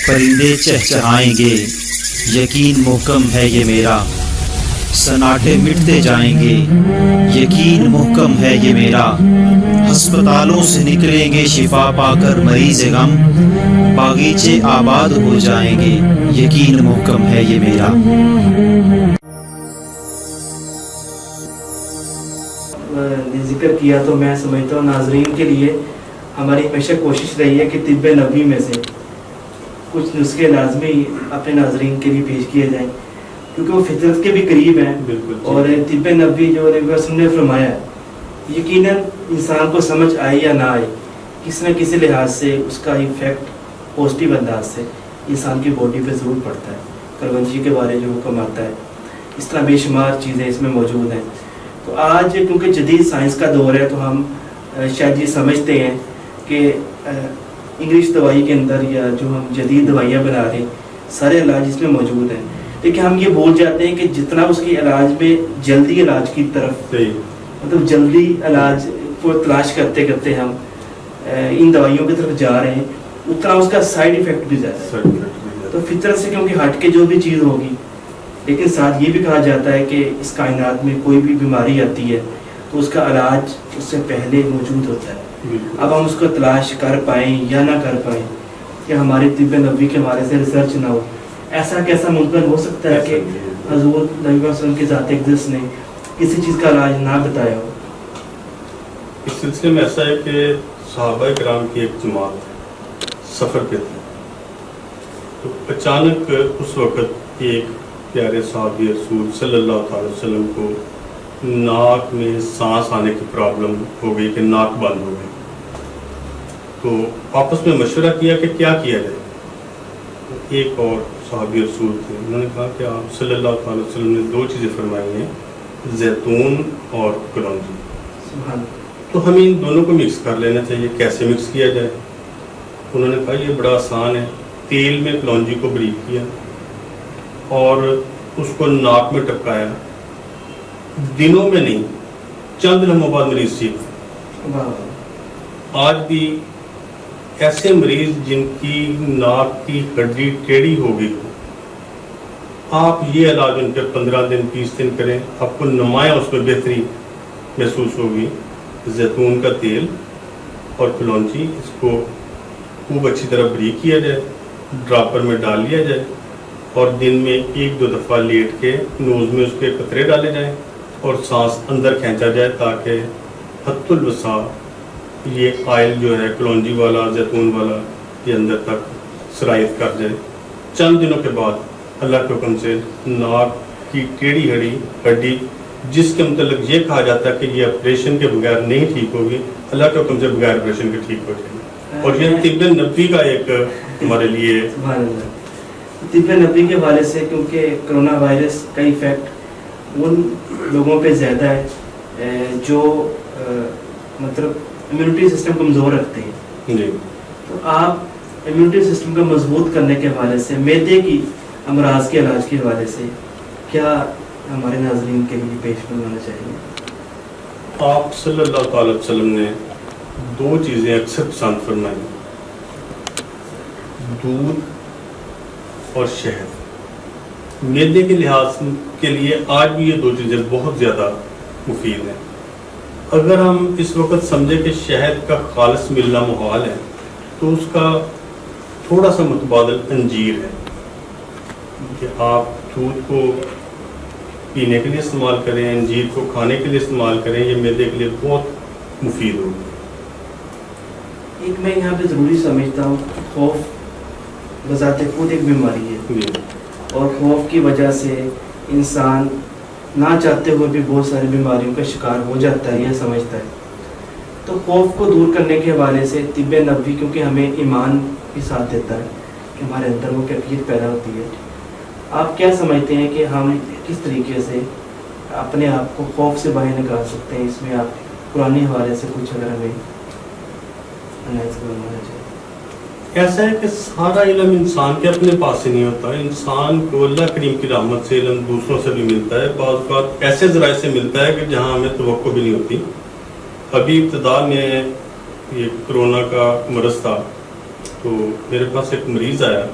پرندے چہچہائیں گے، یقین محکم ہے یہ میرا، سناٹے مٹتے جائیں گے، یقین محکم ہے یہ میرا، ہسپتالوں سے نکلیں گے شفا پا کر مریض غم، باغیچے آباد ہو جائیں گے، یقین محکم ہے یہ میرا۔ ذکر کیا تو میں سمجھتا ہوں ناظرین کے لیے ہماری ہمیشہ کوشش رہی ہے کہ طب نبوی میں سے کچھ نسخے لازمی اپنے ناظرین کے لیے پیش کیے جائیں، کیونکہ وہ فطرت کے بھی قریب ہیں، اور طب نبوی جو نبی وسلم نے فرمایا ہے یقیناً انسان کو سمجھ آئے یا نہ آئے، کسی نہ کسی لحاظ سے اس کا ایفیکٹ پازیٹیو انداز سے انسان کی باڈی پہ ضرور پڑتا ہے۔ کروینجی کے بارے جو حکم آتا ہے، اس طرح بے شمار چیزیں اس میں موجود ہیں۔ تو آج کیونکہ جدید سائنس کا دور ہے تو ہم شاید یہ سمجھتے ہیں کہ انگلش دوائی کے اندر یا جو ہم جدید دوائیاں بنا رہے ہیں سارے علاج اس میں موجود ہیں، لیکن ہم یہ بھول جاتے ہیں کہ جتنا اس کی علاج میں جلدی علاج کی طرف مطلب جلدی علاج کو تلاش کرتے کرتے ہم ان دوائیوں کی طرف جا رہے ہیں، اتنا اس کا سائیڈ ایفیکٹ بھی زیادہ ہے۔ تو فطرت سے کیونکہ ہٹ کے جو بھی چیز ہوگی، لیکن ساتھ یہ بھی کہا جاتا ہے کہ اس کائنات میں کوئی بھی بیماری آتی ہے تو اس کا علاج اس سے پہلے موجود ہوتا ہے۔ اب ہم اس کو تلاش کر پائیں یا نہ کر پائیں، کہ ہماری طب نبوی کے حوالے سے ریسرچ نہ ہو، ایسا کیسا ممکن ہو سکتا ہے کہ حضور نبی صلی اللہ علیہ وسلم کی ذات اقدس نے کسی چیز کا علاج نہ بتایا ہو؟ اس سلسلے میں ایسا ہے کہ صحابہ کرام کی ایک جماعت سفر پہ تھی، تو اچانک اس وقت ایک پیارے صحابی رسول صلی اللہ تعالی وسلم کو ناک میں سانس آنے کی پرابلم ہو گئی کہ ناک بند ہو گئی۔ تو آپس میں مشورہ کیا کہ کیا کیا جائے۔ ایک اور صحابی رسول تھے، انہوں نے کہا کہ آپ صلی اللہ تعالی وسلم نے دو چیزیں فرمائی ہیں، زیتون اور کلونجی، تو ہمیں ان دونوں کو مکس کر لینا چاہیے، کیسے مکس کیا جائے؟ انہوں نے کہا یہ بڑا آسان ہے، تیل میں کلونجی کو بریک کیا اور اس کو ناک میں ٹپکایا، دنوں میں نہیں چند لمحوں بعد مریض ٹھیک۔ آج بھی ایسے مریض جن کی ناک کی ہڈی ٹیڑھی ہو گئی ہو، آپ یہ علاج ان کے 15 دن 20 دن کریں، آپ کو نمایاں اس میں بہتری محسوس ہوگی۔ زیتون کا تیل اور کلونجی، اس کو خوب اچھی طرح بریک کیا جائے، ڈراپر میں ڈال لیا جائے اور دن میں 1-2 دفعہ لیٹ کے نوز میں اس کے قطرے ڈالے جائیں اور سانس اندر کھینچا جائے تاکہ حت الوسع یہ آئل جو ہے کلونجی والا زیتون والا یہ اندر تک سرایت کر جائے۔ چند دنوں کے بعد اللہ کے حکم سے ناک کی ٹیڑھی ہڈی جس کے متعلق یہ کہا جاتا ہے کہ یہ آپریشن کے بغیر نہیں ٹھیک ہوگی، اللہ کے حکم سے بغیر آپریشن کے ٹھیک ہو جائے گی۔ اور یہ طب نبوی کا ایک ہمارے لیے طب نبوی کے حوالے سے، کیونکہ کرونا وائرس کا ایفیکٹ ان لوگوں پہ زیادہ ہے جو مطلب امیونٹی سسٹم کمزور رکھتے ہیں جی، تو آپ امیونٹی سسٹم کو مضبوط کرنے کے حوالے سے، معدے کی امراض کے علاج کے حوالے سے کیا ہمارے ناظرین کے لیے پیش کروانا چاہیے؟ آپ صلی اللہ تعالی وسلم نے دو چیزیں اکثر پسند فرمائی، دودھ اور شہد۔ معدے کے لحاظ کے لیے آج بھی یہ دو چیزیں بہت زیادہ مفید ہیں۔ اگر ہم اس وقت سمجھیں کہ شہد کا خالص ملنا محال ہے تو اس کا تھوڑا سا متبادل انجیر ہے، کہ آپ دودھ کو پینے کے لیے استعمال کریں، انجیر کو کھانے کے لیے استعمال کریں، یہ معدے کے لیے بہت مفید ہوگی۔ ایک میں یہاں پہ ضروری سمجھتا ہوں، خوف بذات خود ایک بیماری ہے، اور خوف کی وجہ سے انسان نہ چاہتے ہوئے بھی بہت ساری بیماریوں کا شکار ہو جاتا ہے، یہ سمجھتا ہے۔ تو خوف کو دور کرنے کے حوالے سے طب نبوی کیونکہ ہمیں ایمان بھی ساتھ دیتا ہے کہ ہمارے اندر وہ کیفیت پیدا ہوتی ہے، آپ کیا سمجھتے ہیں کہ ہم کس طریقے سے اپنے آپ کو خوف سے باہر نکال سکتے ہیں؟ اس میں آپ قرآنی حوالے سے کچھ اگر ہمیں انائز کروانا چاہیے۔ ایسا ہے کہ سارا علم انسان کے اپنے پاس سے نہیں ہوتا، انسان کو اللہ کریم کی رحمت سے علم دوسروں سے بھی ملتا ہے، بعض اوقات ایسے ذرائع سے ملتا ہے کہ جہاں ہمیں توقع بھی نہیں ہوتی۔ ابھی ابتدا میں یہ کرونا کا مرض تھا تو میرے پاس ایک مریض آیا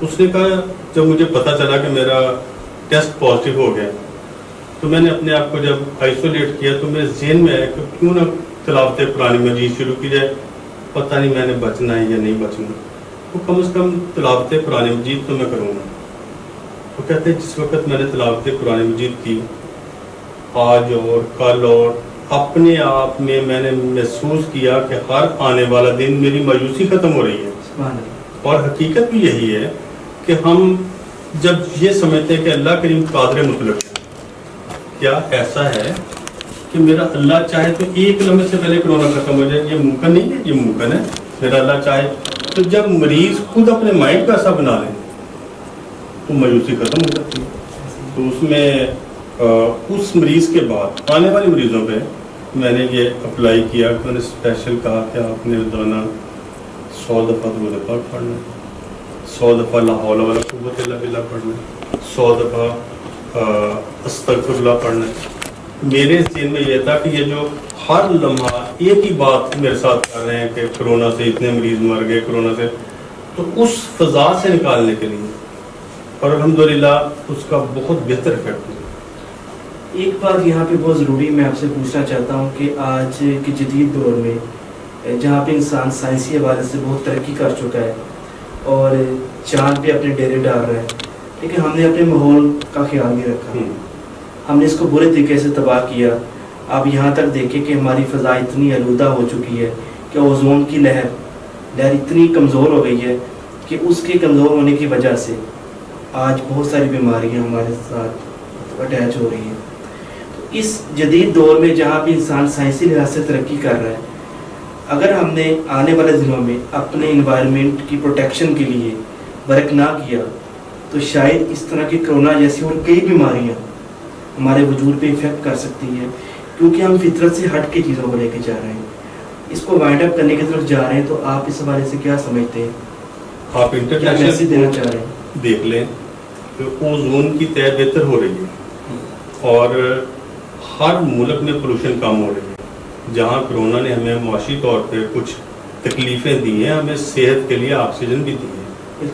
اس نے کہا جب مجھے پتہ چلا کہ میرا ٹیسٹ پازیٹیو ہو گیا تو میں نے اپنے آپ کو جب آئسولیٹ کیا تو میرے ذہن میں آیا کہ کیوں نہ تلاوت قرآن مجید شروع کی جائے، پتہ نہیں میں نے بچنا ہے یا نہیں بچنا، تو کم از کم تلاوت قرآن مجید تو میں کروں گا۔ وہ کہتے ہیں جس وقت میں نے تلاوت قرآن مجید کی آج اور کل اور اپنے آپ میں نے محسوس کیا کہ ہر آنے والا دن میری مایوسی ختم ہو رہی ہے۔ سبحان اللہ۔ اور حقیقت بھی یہی ہے کہ ہم جب یہ سمجھتے ہیں کہ اللہ کریم قادر مطلق ہے، کیا ایسا ہے کہ میرا اللہ چاہے تو ایک لمحے سے پہلے کرونا ختم ہو جائے؟ یہ ممکن نہیں ہے، یہ ممکن ہے میرا اللہ چاہے تو۔ جب مریض خود اپنے مائنڈ کا ایسا بنا لے تو مایوسی ختم ہو جاتی ہے۔ تو اس میں اس مریض کے بعد آنے والے مریضوں پہ میں نے یہ اپلائی کیا کہ میں نے اسپیشل کہا کہ آپ نے روزانہ 100 دفعہ درود پاک پڑھنا ہے، 100 دفعہ لا حول ولا قوت الا باللہ پڑھنا ہے، 100 دفعہ استغفر اللہ پڑھنا ہے۔ میرے ذہن میں یہ تھا کہ یہ جو ہر لمحہ ایک ہی بات میرے ساتھ کر رہے ہیں کہ کرونا سے اتنے مریض مر گئے، کرونا سے، تو اس فضا سے نکالنے کے لیے، اور الحمدللہ اس کا بہت بہتر افیکٹ ہوا۔ ایک بات یہاں پہ بہت ضروری میں آپ سے پوچھنا چاہتا ہوں کہ آج کے جدید دور میں جہاں پہ انسان سائنسی حوالے سے بہت ترقی کر چکا ہے اور چاند پہ اپنے ڈیرے ڈال رہا ہے، لیکن ہم نے اپنے ماحول کا خیال نہیں رکھا، ہم نے اس کو برے طریقے سے تباہ کیا۔ آپ یہاں تک دیکھیں کہ ہماری فضا اتنی آلودہ ہو چکی ہے کہ اوزون کی لہر اتنی کمزور ہو گئی ہے کہ اس کے کمزور ہونے کی وجہ سے آج بہت ساری بیماریاں ہمارے ساتھ اٹیچ ہو رہی ہیں۔ اس جدید دور میں جہاں بھی انسان سائنسی لحاظ سے ترقی کر رہا ہے، اگر ہم نے آنے والے دنوں میں اپنے انوائرمنٹ کی پروٹیکشن کے لیے ورک نہ کیا تو شاید اس طرح کی کرونا جیسی اور کئی بیماریاں ہمارے وجود پہ افیکٹ کر سکتی ہیں، کیونکہ ہم فطرت سے ہٹ کے چیزوں کو لے کے جا رہے ہیں، اس کو وائنڈ اپ کرنے کی طرف جا رہے ہیں۔ تو آپ اس حوالے سے کیا سمجھتے ہیں؟ آپ انٹرنیشنل دینا چاہ رہے ہیں؟ دیکھ لیں کہ اوزون کی تہ بہتر ہو رہی ہے اور ہر ملک میں پولوشن کم ہو رہی ہے۔ جہاں کرونا نے ہمیں معاشی طور پہ کچھ تکلیفیں دی ہیں، ہمیں صحت کے لیے آکسیجن بھی دی ہے۔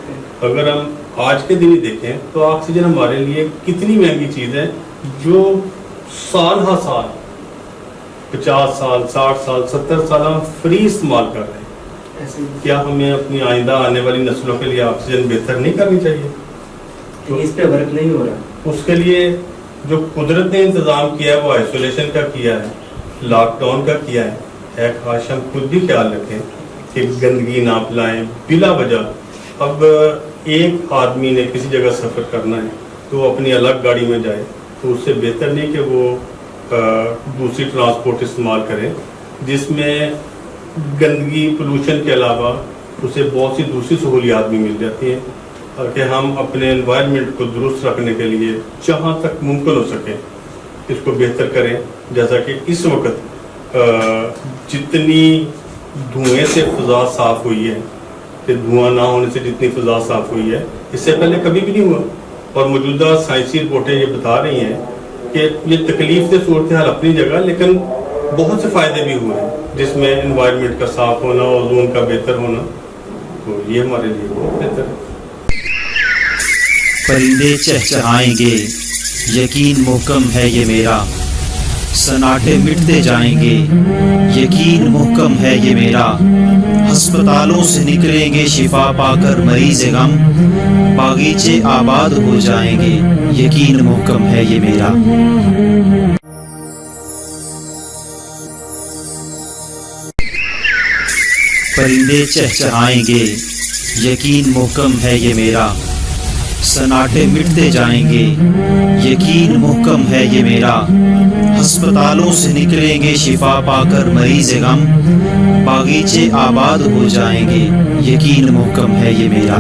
اگر ہم آج کے دن ہی دیکھیں تو آکسیجن ہمارے لیے کتنی مہنگی چیز ہے، جو سال ہر سال 50 سال 60 سال 70 سال ہم فری استعمال کر رہے ہیں۔ کیا ہمیں اپنی آئندہ آنے والی نسلوں کے لیے آکسیجن بہتر نہیں کرنی چاہیے؟ تو اس پہ ورک نہیں ہو رہا۔ اس کے لیے جو قدرت نے انتظام کیا ہے وہ آئسولیشن کا کیا ہے، لاک ڈاؤن کا کیا ہے۔ ایک خاص ہم خود بھی خیال رکھیں کہ گندگی نہ پھیلائیں بلا وجہ۔ اب ایک آدمی نے کسی جگہ سفر کرنا ہے تو وہ اپنی الگ گاڑی میں جائے، تو اس سے بہتر نہیں کہ وہ دوسری ٹرانسپورٹ استعمال کرے جس میں گندگی پولوشن کے علاوہ اسے بہت سی دوسری سہولیات بھی مل جاتی ہیں، کہ ہم اپنے انوائرمنٹ کو درست رکھنے کے لیے جہاں تک ممکن ہو سکے اس کو بہتر کریں۔ جیسا کہ اس وقت جتنی دھوئیں سے فضا صاف ہوئی ہے، کہ دھواں نہ ہونے سے جتنی فضا صاف ہوئی ہے اس سے پہلے کبھی بھی نہیں ہوا، اور موجودہ سائنسی رپورٹیں یہ بتا رہی ہیں کہ یہ تکلیف دہ صورتحال اپنی جگہ، لیکن بہت سے فائدے بھی ہوئے ہیں، جس میں انوائرمنٹ کا صاف ہونا، اوزون کا بہتر ہونا، تو یہ ہمارے لیے بہت بہتر ہے۔ پرندے چہچہائیں گے، یقین محکم ہے یہ میرا، سناٹے مٹتے جائیں گے، یقین محکم ہے یہ میرا، ہسپتالوں سے نکلیں گے شفا پا کر مریض غم، باغیچے آباد ہو جائیں گے، یقین محکم ہے یہ میرا۔ پرندے چہچہائیں گے، یقین محکم ہے یہ میرا، سناٹے مٹتے جائیں گے، یقین محکم ہے یہ میرا، ہسپتالوں سے نکلیں گے شفا پا کر مریض غم، باغیچے آباد ہو جائیں گے، یقین محکم ہے یہ میرا۔